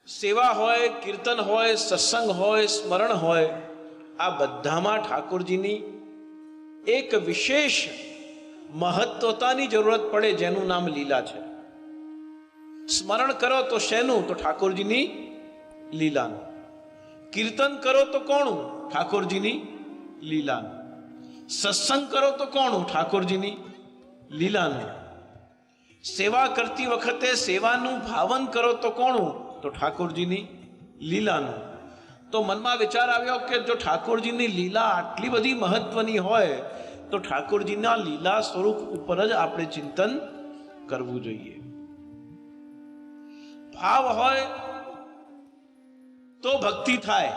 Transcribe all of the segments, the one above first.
સેવા હોય, કીર્તન હોય, સત્સંગ હોય, સ્મરણ હોય, આ બધામાં ઠાકોરજીની એક વિશેષ મહત્વતાની જરૂરત પડે, જેનું નામ લીલા છે. સ્મરણ કરો તો શેનું? તો ઠાકોરજીની લીલાનું. કીર્તન કરો તો કોનું? ઠાકોરજીની લીલાનું. સત્સંગ કરો તો કોનું? ઠાકોરજીની લીલાનું. સેવા કરતી વખતે સેવાનું ભાવન કરો તો કોનું? તો ઠાકોરજીની લીલાનું. તો મનમાં વિચાર આવ્યો કે જો ઠાકોરજીની લીલા આટલી બધી મહત્વની હોય તો ઠાકોરજીના લીલા સ્વરૂપ ઉપર જ આપણે ચિંતન કરવું જોઈએ. ભાવ હોય તો ભક્તિ થાય,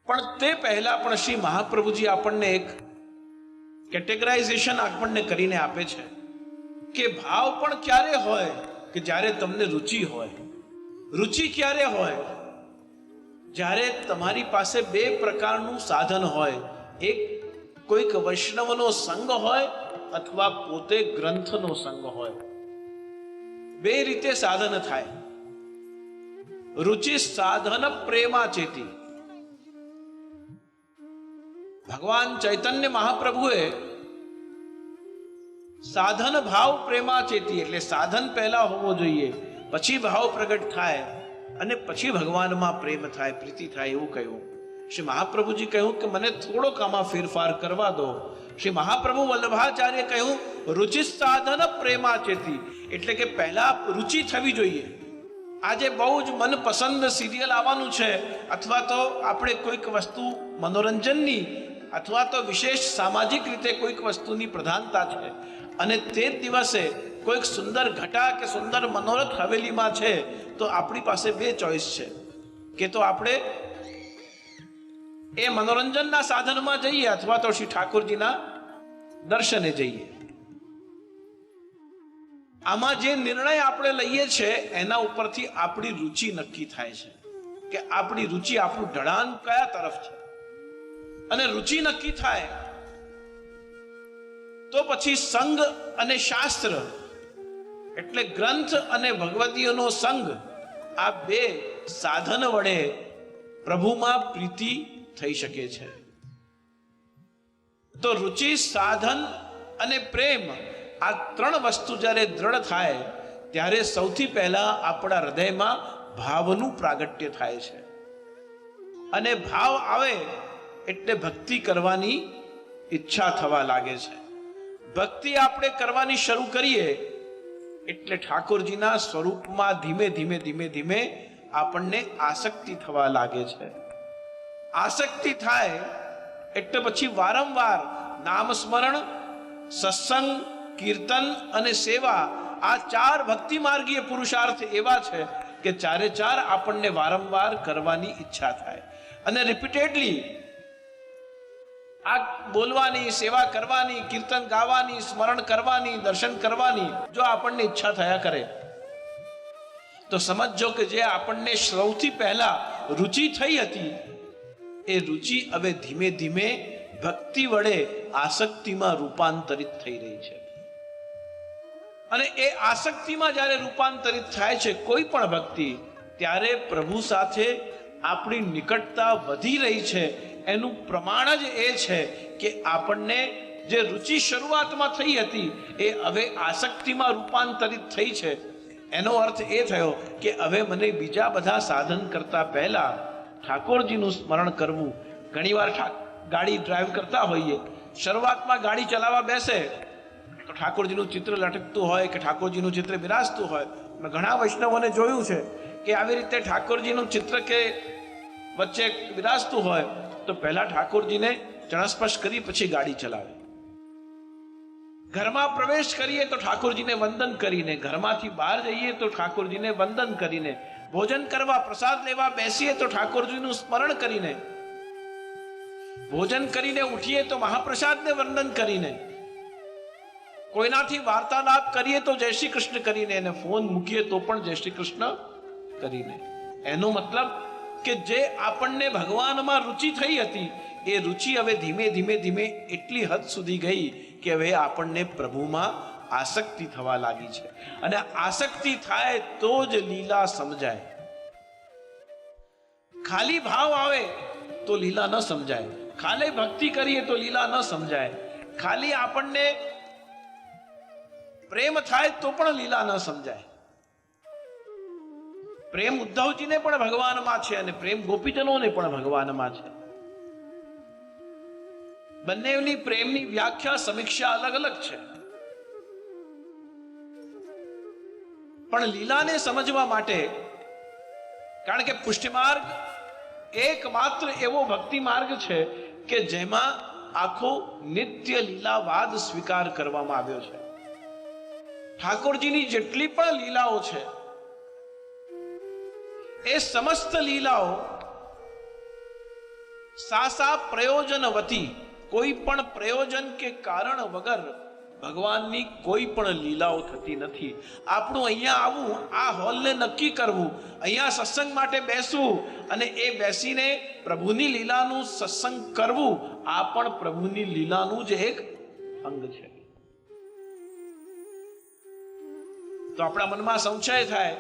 પણ તે પહેલા પણ શ્રી મહાપ્રભુજી આપણને એક કેટેગરાઇઝેશન આપણને કરીને આપે છે કે ભાવ પણ ક્યારે હોય કે જ્યારે તમને રુચિ હોય. રુચિ ક્યારે હોય? જ્યારે તમારી પાસે બે પ્રકારનું સાધન હોય. એક કોઈક વૈષ્ણવનો સંગ હોય અથવા પોતે ગ્રંથનો સંગ હોય. બે રીતે સાધન થાય. રુચિ સાધન પ્રેમા ચેતી. ભગવાન ચૈતન્ય મહાપ્રભુએ સાધન ભાવ પ્રેમા ચેતી એટલે સાધન પહેલા હોવો જોઈએ, પછી ભાવ પ્રગટ થાય અને પછી ભગવાનમાં પ્રેમ થાય, પ્રીતિ થાય, એવું કહ્યું. શ્રી મહાપ્રભુજી કહ્યું કે મને થોડોક આમાં ફેરફાર કરવા દો. શ્રી મહાપ્રભુ વલ્લભાચાર્ય કહ્યું રુચિ સાધન પ્રેમા ચેતી એટલે કે પહેલા રુચિ થવી જોઈએ. આજે બહુ જ મનપસંદ સિરિયલ આવવાનું છે અથવા તો આપણે કોઈક વસ્તુ મનોરંજનની અથવા તો વિશેષ સામાજિક રીતે કોઈક વસ્તુની પ્રધાનતા છે અને તે જ દિવસે કોઈક સુંદર ઘટા કે સુંદર મનોરથ હવેલીમાં છે તો આપણી પાસે બે ચોઈસ છે કે તો આપણે એ મનોરંજનના સાધનમાં જઈએ અથવા તો શ્રી ઠાકોરજીના દર્શને જઈએ. આમાં જે નિર્ણય આપણે લઈએ છીએ એના ઉપરથી આપણી રુચિ નક્કી થાય છે કે આપણી રુચિ, આપણું ઢળાન કયા તરફ છે. અને રુચિ નક્કી થાય તો પછી સંગ અને શાસ્ત્ર એટલે ગ્રંથ અને ભગવદીયનો સંગ, આ બે સાધન વડે પ્રભુમાં પ્રીતિ થઈ શકે છે. તો રુચિ, સાધન અને પ્રેમ આ ત્રણ વસ્તુ જ્યારે દ્રઢ થાય ત્યારે સૌથી પહેલા આપણા હૃદયમાં ભાવનું પ્રાગટ્ય થાય છે. અને ભાવ આવે એટલે ભક્તિ કરવાની ઈચ્છા થવા લાગે છે. ભક્તિ આપણે કરવાની શરૂ કરીએ એટલે ઠાકોરજીના સ્વરૂપમાં ધીમે ધીમે ધીમે ધીમે આપણને આસક્તિ થવા લાગે છે. આસક્તિ થાય એટલે પછી વારંવાર નામ સ્મરણ, સત્સંગ, કીર્તન અને સેવા આ ચાર ભક્તિ માર્ગીય પુરુષાર્થ એવા છે કે ચારે ચાર આપણને વારંવાર કરવાની ઈચ્છા થાય. અને રિપીટેડલી આ બોલવાની, સેવા કરવાની, કીર્તન ગાવાની, સ્મરણ કરવાની, દર્શન કરવાની જો આપણને ઈચ્છા થયા કરે તો સમજો કે જે આપણને સૌથી પહેલા રુચિ થઈ હતી એ રુચિ હવે ધીમે ધીમે ભક્તિ વડે આસક્તિમાં રૂપાંતરિત થઈ રહી છે. અને એ આસક્તિમાં જ્યારે રૂપાંતરિત થાય છે કોઈ પણ ભક્તિ, ત્યારે પ્રભુ સાથે આપણી નિકટતા વધી રહી છે. એનું પ્રમાણ જ એ છે કે આપણને જે રુચિ શરૂઆતમાં થઈ હતી એ હવે આસક્તિમાં રૂપાંતરિત થઈ છે. એનો અર્થ એ થયો કે હવે મને બીજા બધા સાધન કરતા પહેલા ઠાકોરજીનું સ્મરણ કરવું. ઘણીવાર ગાડી ડ્રાઈવ કરતા હોઈએ, શરૂઆતમાં ગાડી ચલાવવા બેસે તો ઠાકોરજીનું ચિત્ર લટકતું હોય કે ઠાકોરજીનું ચિત્ર બિરાજતું હોય. મેં ઘણા વૈષ્ણવોને જોયું છે કે આવી રીતે ઠાકોરજીનું ચિત્ર કે વચ્ચે બિરાજતું હોય તો પહેલા ઠાકોરજીને ચરણસ્પર્શ કરી પછી ગાડી ચલાવે. ઘરમાં પ્રવેશ કરીએ તો ઠાકોરજીને વંદન કરીને, ઘરમાંથી બહાર જઈએ તો ઠાકોરજીને વંદન કરીને, ભોજન કરવા, પ્રસાદ લેવા બેસીએ તો ઠાકોરજીનું સ્મરણ કરીને, ભોજન કરીને ઉઠીએ તો મહાપ્રસાદને વંદન કરીને, કોઈનાથી વાર્તાલાપ કરીએ તો જય શ્રી કૃષ્ણ કરીને, અને ફોન મૂકીએ તો પણ જય શ્રી કૃષ્ણ કરીને. એનો મતલબ કે જે આપણને ભગવાનમાં રુચિ થઈ હતી એ રુચિ હવે ધીમે ધીમે ધીમે એટલી હદ સુધી ગઈ કે હવે આપણને પ્રભુમાં આસક્તિ થવા લાગી છે. અને આસક્તિ થાય તો જ લીલા સમજાય. ખાલી ભાવ આવે તો લીલા ન સમજાય, ખાલી ભક્તિ કરીએ તો લીલા ન સમજાય, ખાલી આપણને પ્રેમ થાય તો પણ લીલા ન સમજાય. પ્રેમ ઉદ્ધવજીને પણ ભગવાનમાં છે અને પ્રેમ ગોપીજનોને પણ ભગવાનમાં છે. બંનેની પ્રેમની વ્યાખ્યા સમીક્ષા અલગ અલગ છે. પણ લીલાને સમજવા માટે, કારણ કે પુષ્ટિ માર્ગ એકમાત્ર એવો ભક્તિ માર્ગ છે કે જેમાં આખો નિત્ય લીલાવાદ સ્વીકાર કરવામાં આવ્યો છે. ઠાકોરજીની જેટલી પણ લીલાઓ છે એ સમસ્ત લીલાઓ સાસા પ્રયોજનવતી, કોઈ પણ પ્રયોજન કે કારણ વગર ભગવાનની કોઈ પણ લીલાઓ થતી નથી. આપણું અહીંયા આવવું, આ હોલને નક્કી કરવું, અહીંયા સત્સંગ માટે બેસવું અને એ બેસીને પ્રભુની લીલાનું સત્સંગ કરવું, આ પણ પ્રભુની લીલાનું જ એક અંગ છે. તો આપણા મનમાં સંશય થાય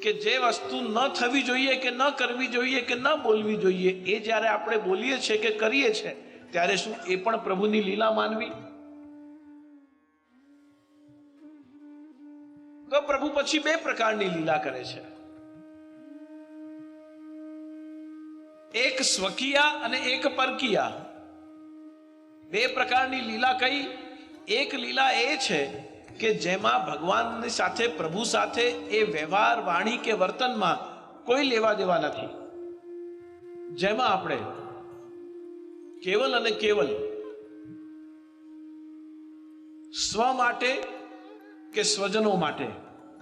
કે જે વસ્તુ ન થવી જોઈએ કે ન કરવી જોઈએ કે ન બોલવી જોઈએ, એ જ્યારે આપણે બોલીએ છીએ કે કરીએ છીએ ત્યારે શું એ પણ પ્રભુની લીલા માનવી? તો પ્રભુ પછી બે પ્રકારની લીલા કરે છે, એક સ્વકીયા અને એક પરકીયા. બે પ્રકારની લીલા કઈ? એક લીલા એ છે કે જેમાં ભગવાનની સાથે, પ્રભુ સાથે એ વ્યવહાર, વાણી કે વર્તનમાં કોઈ લેવા દેવા નથી, જેમાં આપણે કેવલ અને કેવલ સ્વ માટે કે સ્વજનો માટે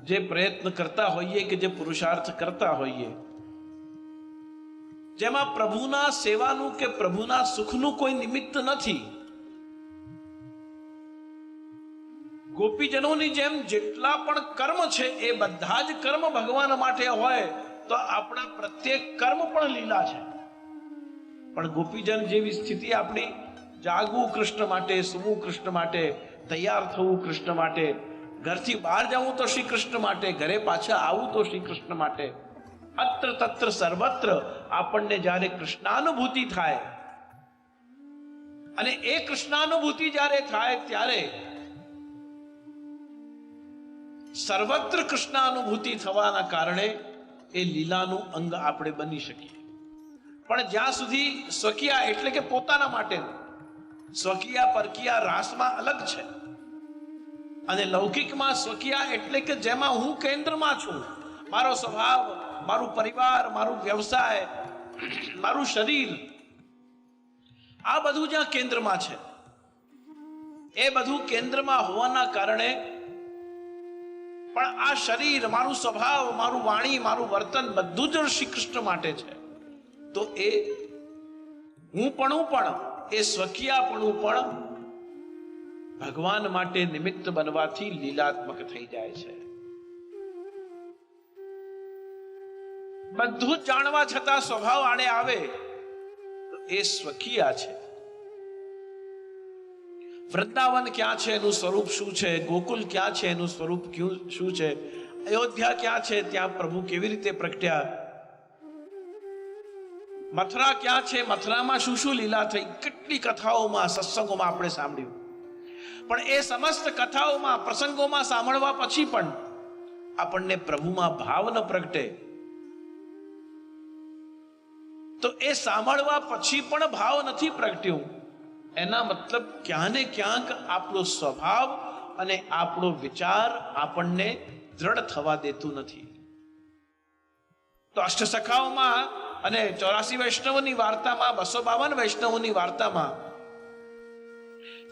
જે પ્રયત્ન કરતા હોઈએ કે જે પુરુષાર્થ કરતા હોઈએ, જેમાં પ્રભુના સેવાનું કે પ્રભુના સુખનું કોઈ નિમિત્ત નથી. ગોપીજનોની જેમ જેટલા પણ કર્મ છે એ બધા જ કર્મ ભગવાન માટે હોય તો આપણા પ્રત્યેક કર્મ પણ લીલા છે. પણ ગોપીજન જેવી સ્થિતિ આપણી, જાગવું કૃષ્ણ માટે, સૂવું કૃષ્ણ માટે, તૈયાર થવું કૃષ્ણ માટે, ઘરથી બહાર જવું તો શ્રી કૃષ્ણ માટે, ઘરે પાછા આવવું તો શ્રી કૃષ્ણ માટે, અત્ર તત્ર સર્વત્ર આપણને જ્યારે કૃષ્ણાનુભૂતિ થાય, અને એ કૃષ્ણાનુભૂતિ જ્યારે થાય ત્યારે સર્વત્ર કૃષ્ણાનુભૂતિ થવાના કારણે એ લીલાનું અંગ આપણે બની શકીએ. પણ જ્યાં સુધી સ્વકીયા એટલે કે પોતાના માટેનું, સ્વકીયા પરકીયા રાસમાં અલગ છે, અને લૌકિકમાં સ્વકીયા એટલે કે જેમાં હું કેન્દ્રમાં છું, મારો સ્વભાવ, મારું પરિવાર, મારું વ્યવસાય, મારું શરીર, આ બધું જ્યાં કેન્દ્રમાં છે, એ બધું કેન્દ્રમાં હોવાના કારણે પણ આ શરીર, મારું સ્વભાવ, મારું વાણી, મારું વર્તન બધું જ શ્રી કૃષ્ણ માટે છે. તો એ હું પણ એ સ્વકીયાપણું પણ ભગવાન માટે નિમિત્ત બનવાથી લીલાત્મક થઈ જાય છે. બધું જ જાણવા છતાં સ્વભાવ આને આવે તો એ સ્વકીયા છે. વૃંદાવન ક્યાં છે, એનું સ્વરૂપ શું છે? ગોકુલ ક્યાં છે, એનું સ્વરૂપ શું છે? અયોધ્યા ક્યાં છે, ત્યાં પ્રભુ કેવી રીતે પ્રગટ્યા? મથુરા ક્યાં છે, મથુરામાં શું શું લીલા થઈ? કેટલી કથાઓમાં, સત્સંગોમાં આપણે સાંભળ્યું. પણ એ સમસ્ત કથાઓમાં, પ્રસંગોમાં સાંભળવા પછી પણ આપણને પ્રભુમાં ભાવ ન પ્રગટે તો એ સાંભળવા પછી પણ ભાવ નથી પ્રગટ્યું, એના મતલબ ક્યાં ને ક્યાંક આપણો સ્વભાવ અને આપણો વિચાર આપણને દ્રઢ થવા દેતું નથી. તો અષ્ટસખાઓમાં અને 84 વૈષ્ણવની વાર્તામાં, 252 વૈષ્ણવોની વાર્તામાં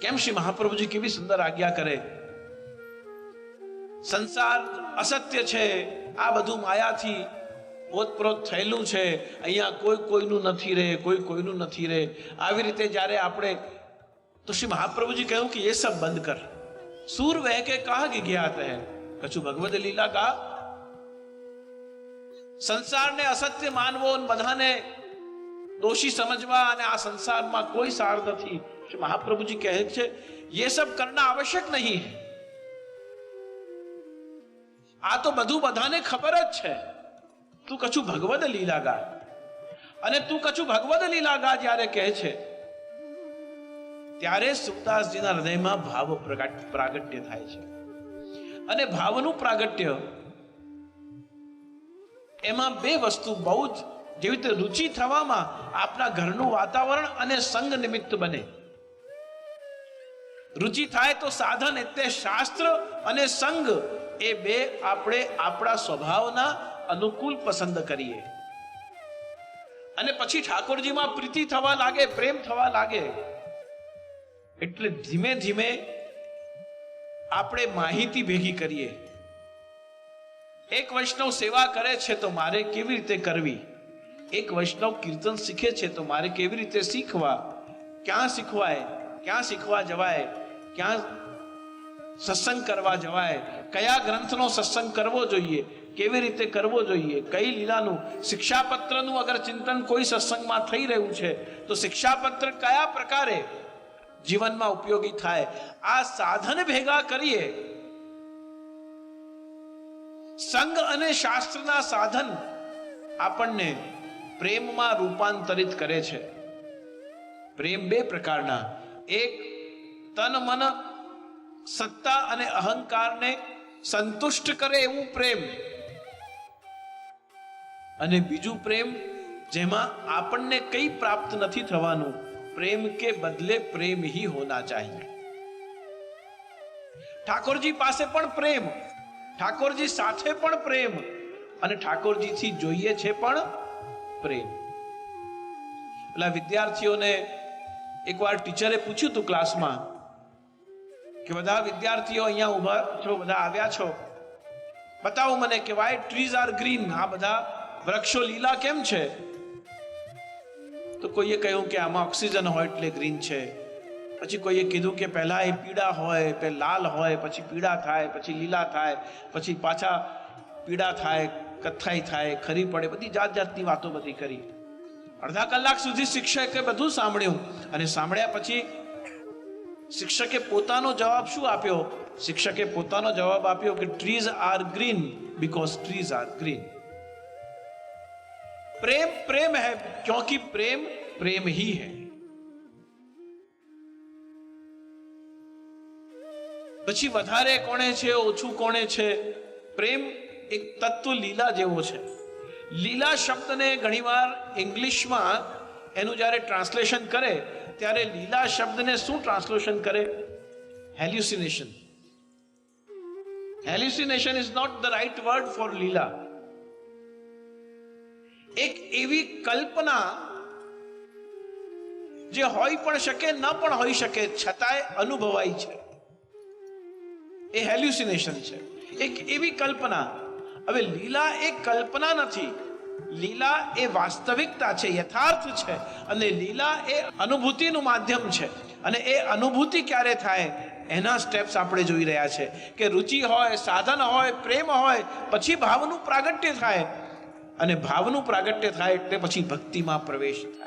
કેમ શ્રી મહાપ્રભુજી કેવી સુંદર આજ્ઞા કરે, સંસાર અસત્ય છે, આ બધું માયાથી ઓતપ્રોત થયેલું છે, અહીંયા કોઈ કોઈનું નથી રહે, કોઈ કોઈનું નથી રહે. આવી રીતે જ્યારે આપણે, તો શ્રી મહાપ્રભુજી કહ્યું કે એ સબ બંધ કર, સૂર વહ કે કહા કે જ્ઞાત હૈ, કછું ભગવદ લીલા કા. સંસારને અસત્ય માનવો, બધાને दोषी समझवा અને આ સંસારમાં કોઈ સાર નથી. महाप्रभु जी કહે છે ये सब करना आवश्यक नहीं है. આ તો બધું બધાને ખબર જ છે. તું કછું ભગવદ લીલા ગા, અને તું કછું ભગવદ લીલા ગા જ્યારે કહે છે ત્યારે સુખદાસજીના હૃદયમાં ભાવ પ્રાગટ્ય થાય છે. અને ભાવનું પ્રાગટ્ય એમાં બે વસ્તુ બહુ જ, જેવી રીતે રુચિ થવામાં આપણા ઘરનું વાતાવરણ અને સંગ નિમિત્ત બને. રુચિ થાય તો સાધન એટલે શાસ્ત્ર અને સંગ એ બે આપણે આપણા સ્વભાવના અનુકૂળ પસંદ કરીએ. અને પછી ઠાકોરજીમાં પ્રીતિ થવા લાગે, પ્રેમ થવા લાગે, એટલે ધીમે ધીમે આપણે માહિતી ભેગી કરીએ. એક વૈષ્ણવ સેવા કરે છે તો મારે કેવી રીતે કરવી, એક વૈષ્ણવ કીર્તન શીખે છે તો મારે કેવી રીતે શીખવા, ક્યાં શીખવાય, ક્યાં શીખવા જવાય, ક્યાં સત્સંગ કરવા જવાય, કયા ગ્રંથનો સત્સંગ કરવો જોઈએ, કેવી રીતે કરવો જોઈએ, કઈ લીલાનું, શિક્ષાપત્રનું અગર ચિંતન કોઈ સત્સંગમાં થઈ રહ્યું છે તો શિક્ષાપત્ર કયા પ્રકારે જીવનમાં ઉપયોગી થાય. આ સાધન ભેગા કરીએ. સંગ અને શાસ્ત્રના સાધન આપણને પ્રેમમાં રૂપાંતરિત કરે છે. પ્રેમ બે પ્રકારના, એક તન મન સત્તા અને અહંકારને સંતુષ્ટ કરે એવું પ્રેમ, અને બીજું પ્રેમ જેમાં આપણને કંઈ પ્રાપ્ત નથી થવાનું. प्रेम के बदले प्रेम ही होना चाहिए. ઠાકોરજી પાસે પણ પ્રેમ, ઠાકોરજી સાથે પણ પ્રેમ, અને ઠાકોરજીથી જોઈએ છે પણ પ્રેમ. પેલા વિદ્યાર્થીઓને એકવાર ટીચરે પૂછ્યું હતું ક્લાસમાં કે બધા વિદ્યાર્થીઓ અહીંયા ઉભા છો, બધા આવ્યા છો, બતાવો મને કે વાય ટ્રીઝ આર ગ્રીન, આ બધા વૃક્ષો લીલા કેમ છે? તો કોઈએ કહ્યું કે આમાં ઓક્સિજન હોય એટલે ગ્રીન છે. પછી કોઈએ કીધું કે પહેલા એ પીળા હોય, પછી લાલ હોય, પછી પીળા થાય, પછી લીલા થાય, પછી પાછા પીળા થાય, કથ્થાઈ થાય, ખરી પડે, બધી જાત જાતની વાતો બધી કરી. અડધા કલાક સુધી શિક્ષકે બધું સાંભળ્યું, અને સાંભળ્યા પછી શિક્ષકે પોતાનો જવાબ શું આપ્યો? શિક્ષકે પોતાનો જવાબ આપ્યો કે trees are green because trees are green. प्रेम प्रेम है क्योंकि प्रेम प्रेम ही है. પછી વધારે કોણે છે, ઓછું કોણે છે? પ્રેમ એક તત્વ લીલા જેવો છે. લીલા શબ્દને ઘણીવાર ઇંગ્લિશમાં એનું જ્યારે ટ્રાન્સલેશન કરે ત્યારે લીલા શબ્દને શું ટ્રાન્સલેશન કરે? Hallucination. Hallucination is not the right word for leela. એક એવી કલ્પના જે હોઈ પણ શકે, ન પણ હોઈ શકે, છતાંય અનુભવાય છે, એ હેલ્યુસિનેશન છે. એક એવી કલ્પના. હવે લીલા એ કલ્પના નથી, લીલા એ વાસ્તવિકતા છે, યથાર્થ છે, અને લીલા એ અનુભૂતિનું માધ્યમ છે. અને એ અનુભૂતિ ક્યારે થાય એના સ્ટેપ્સ આપણે જોઈ રહ્યા છે કે રુચિ હોય, સાધન હોય, પ્રેમ હોય, પછી ભાવનું પ્રાગટ્ય થાય, અને ભાવનું પ્રાગટ્ય થાય એટલે પછી ભક્તિમાં પ્રવેશ થાય.